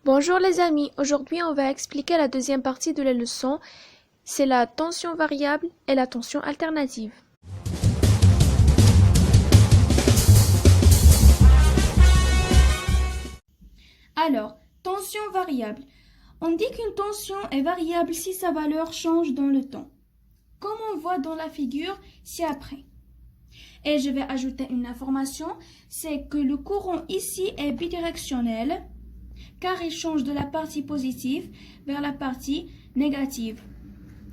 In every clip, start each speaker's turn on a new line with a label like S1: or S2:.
S1: Bonjour les amis, aujourd'hui on va expliquer la deuxième partie de la leçon, c'est la tension variable et la tension alternative.
S2: Alors, tension variable. On dit qu'une tension est variable si sa valeur change dans le temps. Comme on voit dans la figure ci-après. Et je vais ajouter une information, c'est que le courant ici est bidirectionnel car il change de la partie positive vers la partie négative.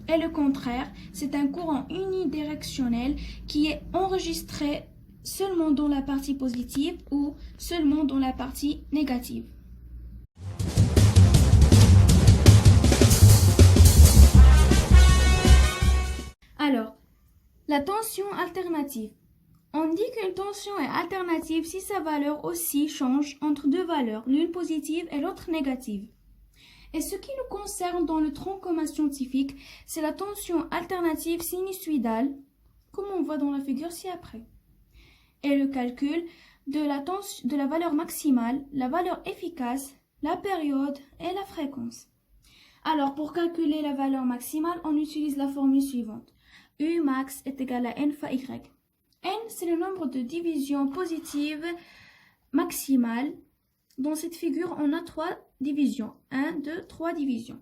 S2: Et le contraire, c'est un courant unidirectionnel qui est enregistré seulement dans la partie positive ou seulement dans la partie négative. Alors, la tension alternative. On dit qu'une tension est alternative si sa valeur aussi change entre deux valeurs, l'une positive et l'autre négative. Et ce qui nous concerne dans le tronc commun scientifique, c'est la tension alternative sinusoïdale, comme on voit dans la figure ci-après. Et le calcul de la valeur maximale, la valeur efficace, la période et la fréquence. Alors, pour calculer la valeur maximale, on utilise la formule suivante. U max est égal à n fois y. N, c'est le nombre de divisions positives maximales. Dans cette figure, on a 3 divisions. 1, 2, 3 divisions.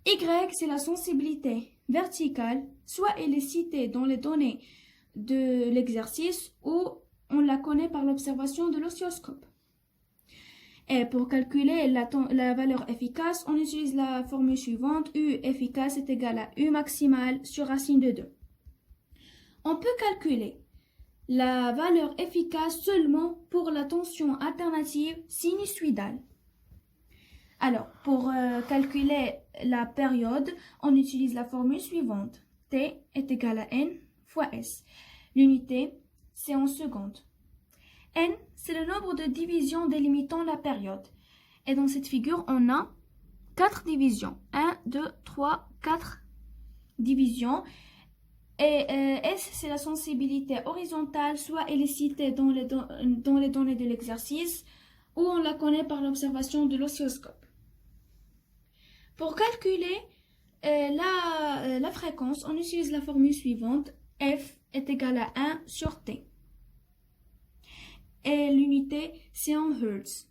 S2: Y, c'est la sensibilité verticale. Soit elle est citée dans les données de l'exercice ou on la connaît par l'observation de l'oscilloscope. Et pour calculer la valeur efficace, on utilise la formule suivante. U efficace est égal à U maximale sur racine de 2. On peut calculer la valeur efficace seulement pour la tension alternative sinusoïdale. Alors, pour calculer la période, on utilise la formule suivante. T est égal à N fois S. L'unité, c'est en secondes. N, c'est le nombre de divisions délimitant la période. Et dans cette figure, on a 4 divisions. 1, 2, 3, 4 divisions. Et S, c'est la sensibilité horizontale, soit elle est citée dans les données de l'exercice, ou on la connaît par l'observation de l'oscilloscope. Pour calculer la fréquence, on utilise la formule suivante. F est égal à 1 sur T. Et l'unité, c'est en Hertz.